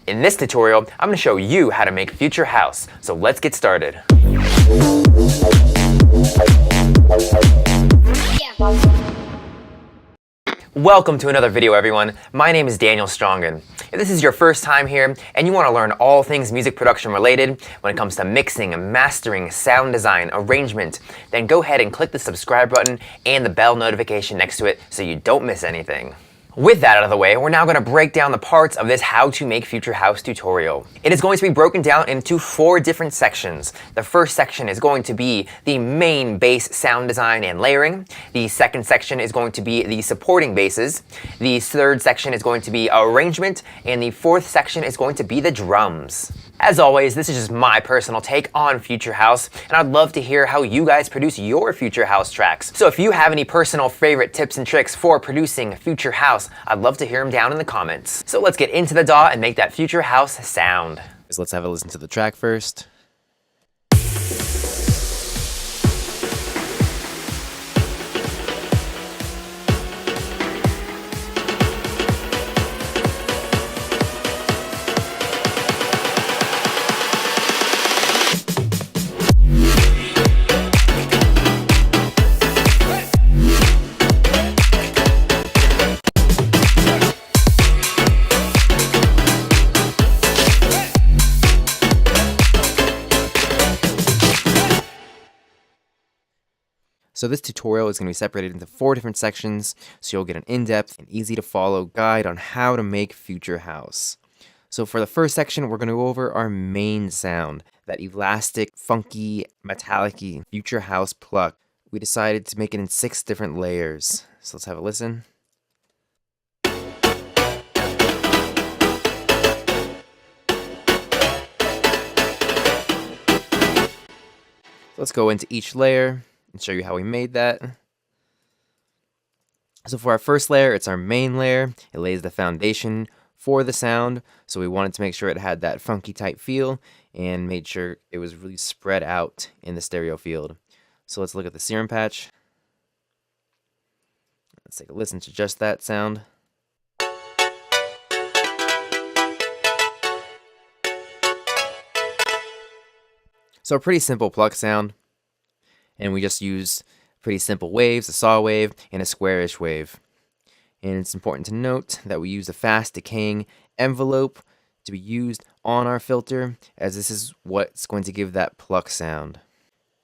In this tutorial, I'm going to show you how to make future house, so let's get started. Welcome to another video, everyone. My name is Daniel Strongen. If this is your first time here and you want to learn all things music production related when it comes to mixing, mastering, sound design, arrangement, then go ahead and click the subscribe button and the bell notification next to it so you don't miss anything. With that out of the way, we're now going to break down the parts of this how to make future house tutorial. It is going to be broken down into 4 different sections. The first section is going to be the main bass sound design and layering. The second section is going to be the supporting basses. The third section is going to be arrangement, and the fourth section is going to be the drums. As always, this is just my personal take on future house, and I'd love to hear how you guys produce your future house tracks. So if you have any personal favorite tips and tricks for producing future house, I'd love to hear them down in the comments. So let's get into the DAW and make that future house sound. So let's have a listen to the track first. So this tutorial is going to be separated into 4 different sections, so you'll get an in-depth and easy to follow guide on how to make future house. So for the first section, we're going to go over our main sound, that elastic, funky, metallic-y future house pluck. We decided to make it in 6 different layers. So let's have a listen. Let's go into each layer and show you how we made that. So for our first layer, it's our main layer. It lays the foundation for the sound. So we wanted to make sure it had that funky type feel and made sure it was really spread out in the stereo field. So let's look at the serum patch. Let's take a listen to just that sound. So a pretty simple pluck sound. And we just use pretty simple waves, a saw wave and a squarish wave. And it's important to note that we use a fast decaying envelope to be used on our filter, as this is what's going to give that pluck sound.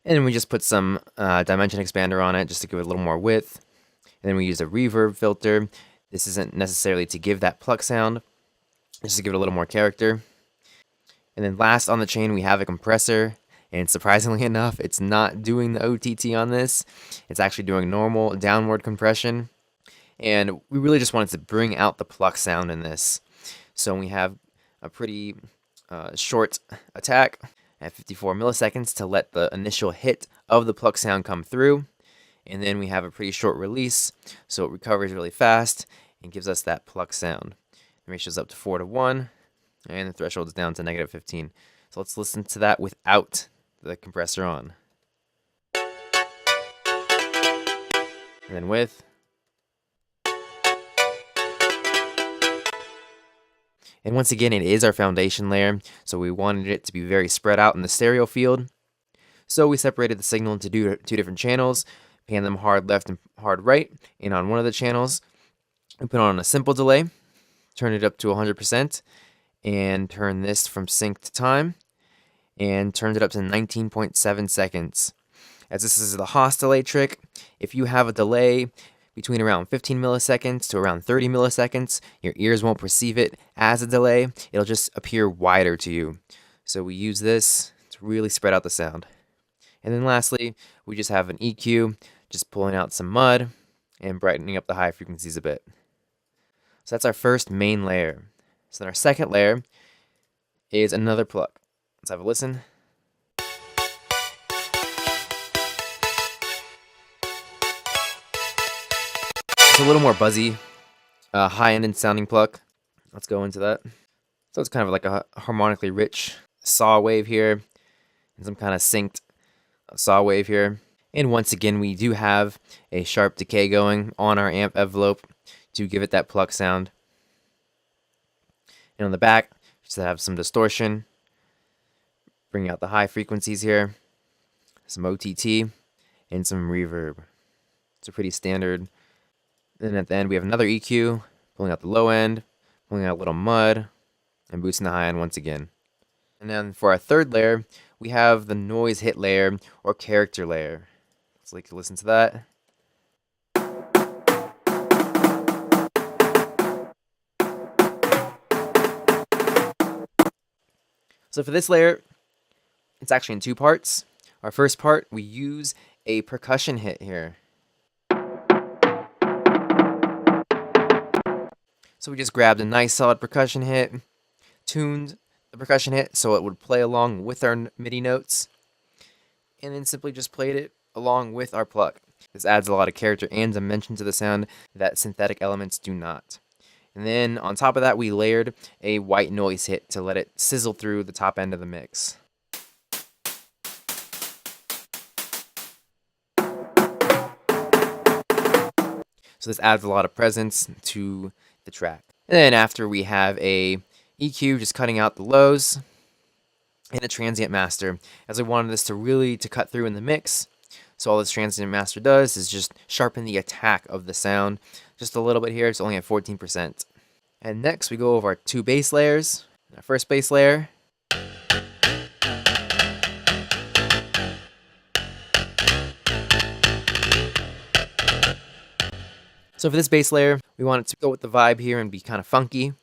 And then we just put some dimension expander on it just to give it a little more width. And then we use a reverb filter. This isn't necessarily to give that pluck sound, just to give it a little more character. And then last on the chain, we have a compressor. And surprisingly enough, it's not doing the OTT on this. It's actually doing normal downward compression. And we really just wanted to bring out the pluck sound in this. So we have a pretty short attack at 54 milliseconds to let the initial hit of the pluck sound come through. And then we have a pretty short release, so it recovers really fast and gives us that pluck sound. The ratio is up to 4:1, and the threshold is down to -15. So let's listen to that without the compressor on. And then with. And once again, it is our foundation layer, so we wanted it to be very spread out in the stereo field. So we separated the signal into 2 different channels, pan them hard left and hard right, and on one of the channels, we put on a simple delay, turn it up to 100%, and turn this from sync to time, and turned it up to 19.7 seconds. As this is the Haas delay trick, if you have a delay between around 15 milliseconds to around 30 milliseconds, your ears won't perceive it as a delay. It'll just appear wider to you. So we use this to really spread out the sound. And then lastly, we just have an EQ, just pulling out some mud and brightening up the high frequencies a bit. So that's our first main layer. So then our second layer is another pluck. Let's have a listen. It's a little more buzzy, high-ended sounding pluck. Let's go into that. So it's kind of like a harmonically rich saw wave here, and some kind of synced saw wave here. And once again, we do have a sharp decay going on our amp envelope to give it that pluck sound. And on the back, just to have some distortion. Bring out the high frequencies here, some OTT, and some reverb. It's a pretty standard. Then at the end we have another EQ, pulling out the low end, pulling out a little mud, and boosting the high end once again. And then for our third layer, we have the noise hit layer or character layer. Let's like listen to that. So for this layer, it's actually in two parts. Our first part, we use a percussion hit here. So we just grabbed a nice solid percussion hit, tuned the percussion hit so it would play along with our MIDI notes, and then simply just played it along with our pluck. This adds a lot of character and dimension to the sound that synthetic elements do not. And then on top of that, we layered a white noise hit to let it sizzle through the top end of the mix. So this adds a lot of presence to the track. And then after we have a EQ just cutting out the lows and a transient master, as I wanted this to really cut through in the mix. So all this transient master does is just sharpen the attack of the sound just a little bit here. It's only at 14%. And next we go over our two bass layers. Our first bass layer. So for this bass layer, we want it to go with the vibe here and be kind of funky.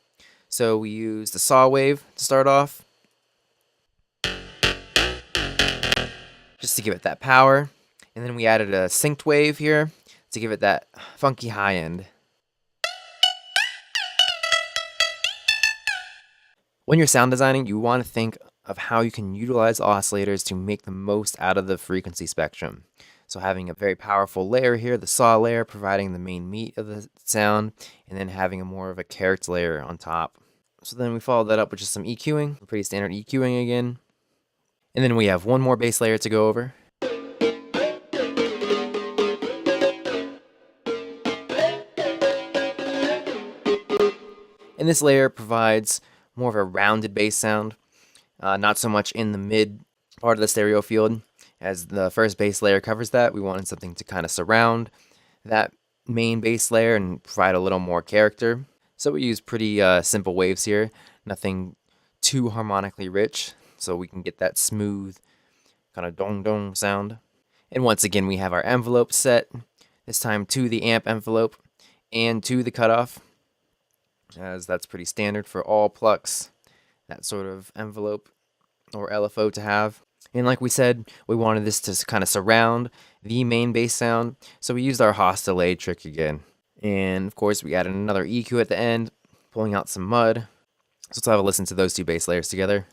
So we use the saw wave to start off, just to give it that power. And then we added a synced wave here to give it that funky high end. When you're sound designing, you want to think of how you can utilize oscillators to make the most out of the frequency spectrum. So having a very powerful layer here, the saw layer, providing the main meat of the sound, and then having a more of a character layer on top. So then we follow that up with just some EQing, pretty standard EQing again. And then we have one more bass layer to go over. And this layer provides more of a rounded bass sound, not so much in the mid part of the stereo field. As the first bass layer covers that, we wanted something to kind of surround that main bass layer and provide a little more character. So we use pretty simple waves here, nothing too harmonically rich, so we can get that smooth kind of dong-dong sound. And once again, we have our envelope set, this time to the amp envelope and to the cutoff, as that's pretty standard for all plucks, that sort of envelope or LFO to have. And like we said, we wanted this to kind of surround the main bass sound, so we used our Haas delay trick again. And of course, we added another EQ at the end, pulling out some mud. So let's have a listen to those two bass layers together.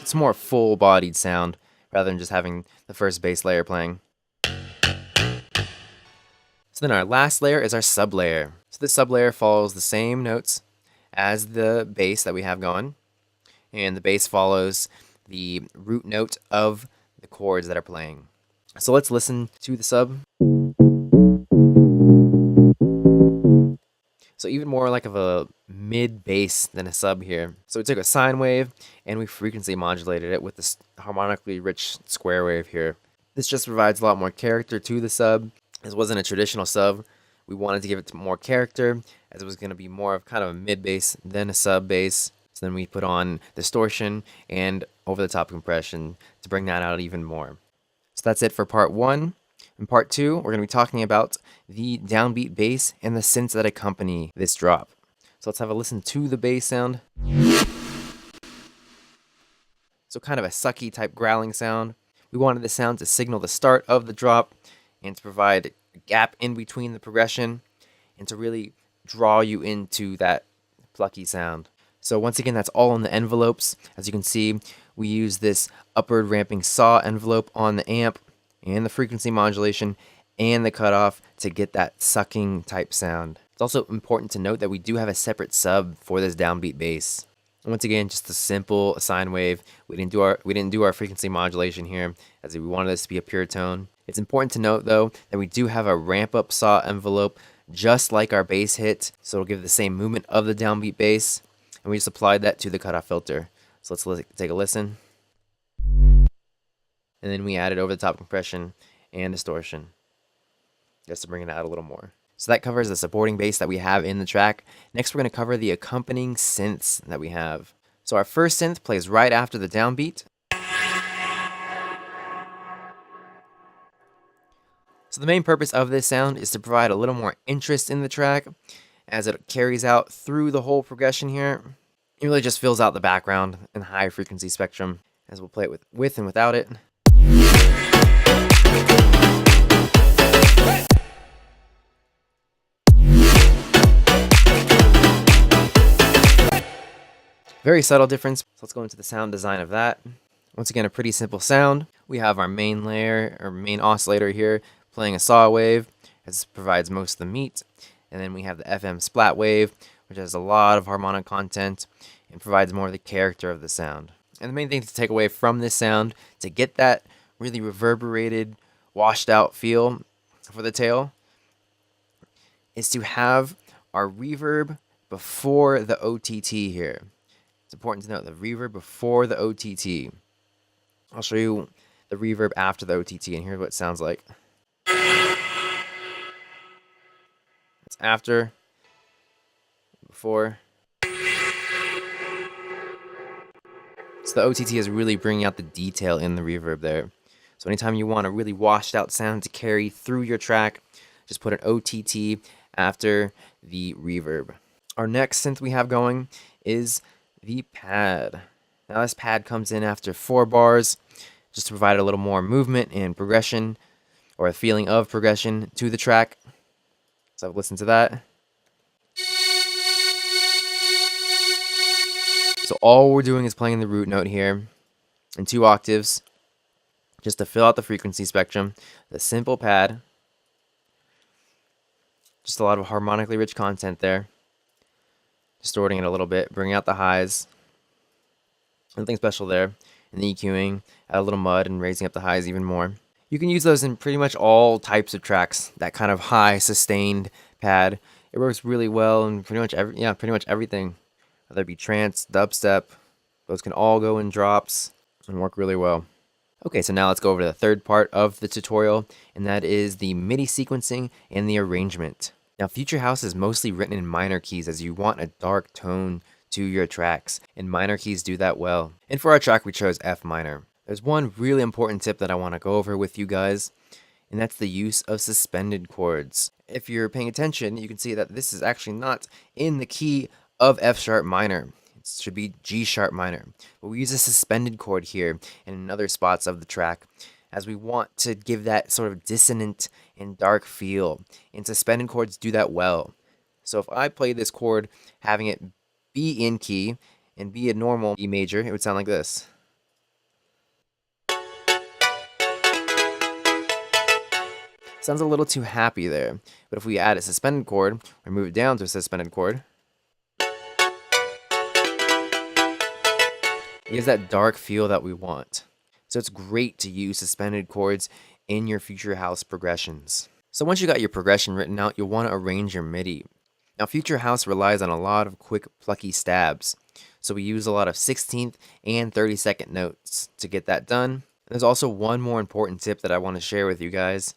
It's more full-bodied sound rather than just having the first bass layer playing. So then our last layer is our sub layer. So this sub layer follows the same notes as the bass that we have going, and the bass follows the root note of the chords that are playing. So let's listen to the sub. So even more like of a mid bass than a sub here. So we took a sine wave and we frequency modulated it with this harmonically rich square wave here. This just provides a lot more character to the sub. This wasn't a traditional sub. We wanted to give it more character, as it was going to be more of kind of a mid bass than a sub bass. So then we put on distortion and over the top compression to bring that out even more. So that's it for part 1. In part 2, we're going to be talking about the downbeat bass and the synths that accompany this drop. So let's have a listen to the bass sound. So kind of a sucky type growling sound. We wanted the sound to signal the start of the drop and to provide a gap in between the progression and to really draw you into that plucky sound. So once again, that's all in the envelopes. As you can see, we use this upward ramping saw envelope on the amp and the frequency modulation and the cutoff to get that sucking type sound. It's also important to note that we do have a separate sub for this downbeat bass. And once again, just a simple sine wave. We didn't do our frequency modulation here, as we wanted this to be a pure tone. It's important to note though that we do have a ramp up saw envelope just like our bass hit, so it'll give the same movement of the downbeat bass, and we just applied that to the cutoff filter. So let's take a listen. And then we added over the top compression and distortion just to bring it out a little more. So that covers the supporting bass that we have in the track. Next we're going to cover the accompanying synths that we have. So our first synth plays right after the downbeat. So the main purpose of this sound is to provide a little more interest in the track as it carries out through the whole progression here. It really just fills out the background and high frequency spectrum, as we'll play it with and without it. Very subtle difference. So let's go into the sound design of that. Once again, a pretty simple sound. We have our main layer, or main oscillator here, playing a saw wave, as it provides most of the meat. And then we have the FM splat wave, which has a lot of harmonic content and provides more of the character of the sound. And the main thing to take away from this sound, to get that really reverberated, washed out feel for the tail, is to have our reverb before the OTT here. It's important to note the reverb before the OTT. I'll show you the reverb after the OTT, and here's what it sounds like. It's after, before. So the OTT is really bringing out the detail in the reverb there. So anytime you want a really washed out sound to carry through your track, just put an OTT after the reverb. Our next synth we have going is the pad. Now this pad comes in after 4 bars, just to provide a little more movement and progression, or a feeling of progression to the track. So I've listened to that. So all we're doing is playing the root note here in 2 octaves, just to fill out the frequency spectrum. The simple pad, just a lot of harmonically rich content there. Distorting it a little bit, bringing out the highs. Nothing special there. And the EQing, add a little mud and raising up the highs even more. You can use those in pretty much all types of tracks. That kind of high sustained pad, it works really well in pretty much everything. Whether it be trance, dubstep, those can all go in drops and work really well. Okay, so now let's go over to the third part of the tutorial, and that is the MIDI sequencing and the arrangement. Now, Future House is mostly written in minor keys, as you want a dark tone to your tracks, and minor keys do that well. And for our track, we chose F minor. There's one really important tip that I want to go over with you guys, and that's the use of suspended chords. If you're paying attention, you can see that this is actually not in the key of F sharp minor. It should be G sharp minor. But we use a suspended chord here and in other spots of the track, as we want to give that sort of dissonant and dark feel. And suspended chords do that well. So if I play this chord, having it be in key and be a normal E major, it would sound like this. Sounds a little too happy there. But if we add a suspended chord, or move it down to a suspended chord, it gives that dark feel that we want. So it's great to use suspended chords in your Future House progressions. So once you got your progression written out, you'll want to arrange your MIDI. Now Future House relies on a lot of quick plucky stabs. So we use a lot of 16th and 32nd notes to get that done. There's also one more important tip that I want to share with you guys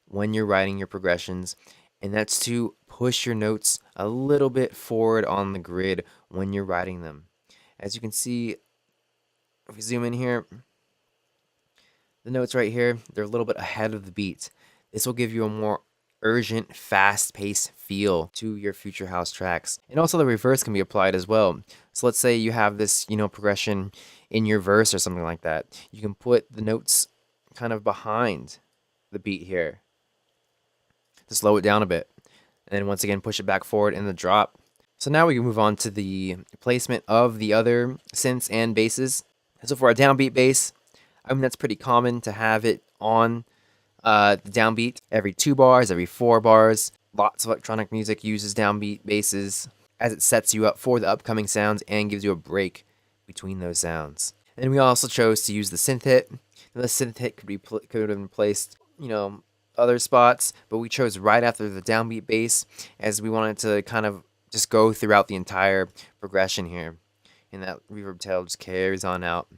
when you're writing your progressions, and that's to push your notes a little bit forward on the grid when you're writing them. As you can see, if we zoom in here, the notes right here, they're a little bit ahead of the beat. This will give you a more urgent, fast-paced feel to your Future House tracks. And also the reverse can be applied as well. So let's say you have this, progression in your verse or something like that. You can put the notes kind of behind the beat here to slow it down a bit. And then once again, push it back forward in the drop. So now we can move on to the placement of the other synths and basses. So for our downbeat bass, that's pretty common to have it on the downbeat every 2 bars, every 4 bars. Lots of electronic music uses downbeat basses, as it sets you up for the upcoming sounds and gives you a break between those sounds. And we also chose to use the synth hit. Now, the synth hit could have been placed you know, other spots, but we chose right after the downbeat bass as we wanted to kind of just go throughout the entire progression here. And that reverb tail just carries on out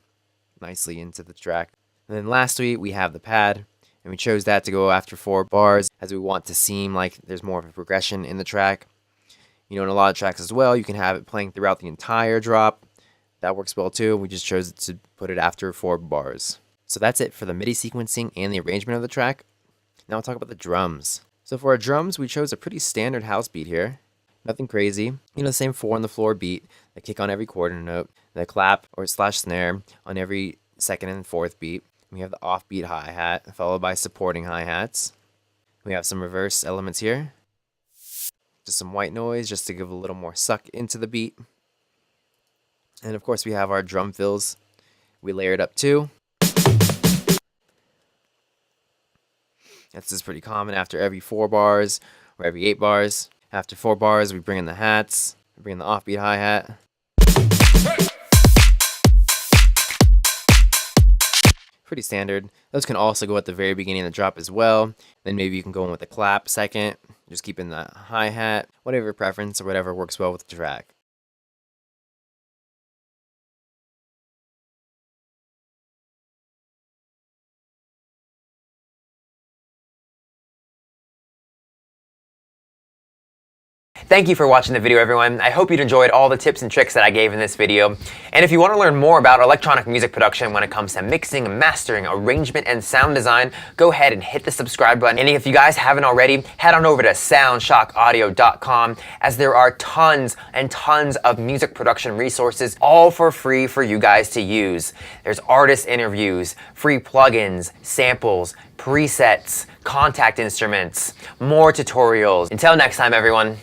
nicely into the track. And then lastly, we have the pad, and we chose that to go after 4 bars as we want to seem like there's more of a progression in the track. You know, in a lot of tracks as well, you can have it playing throughout the entire drop. That works well too. We just chose to put it after 4 bars. So that's it for the MIDI sequencing and the arrangement of the track. Now we'll talk about the drums. So for our drums, we chose a pretty standard house beat here. Nothing crazy. You know, the same 4 on the floor beat, the kick on every quarter note, the clap or slash snare on every 2nd and 4th beat. We have the offbeat hi-hat followed by supporting hi-hats. We have some reverse elements here. Just some white noise just to give a little more suck into the beat. And of course we have our drum fills. We layer it up too. This is pretty common after every 4 bars or every 8 bars. After 4 bars, we bring in the hats, we bring in the offbeat hi-hat. Pretty standard. Those can also go at the very beginning of the drop as well. Then maybe you can go in with the clap second, just keeping the hi-hat, whatever your preference or whatever works well with the track. Thank you for watching the video, everyone. I hope you enjoyed all the tips and tricks that I gave in this video. And if you want to learn more about electronic music production when it comes to mixing, mastering, arrangement, and sound design, go ahead and hit the subscribe button. And if you guys haven't already, head on over to SoundShockAudio.com, as there are tons and tons of music production resources, all for free for you guys to use. There's artist interviews, free plugins, samples, presets, KONTAKT instruments, more tutorials. Until next time, everyone.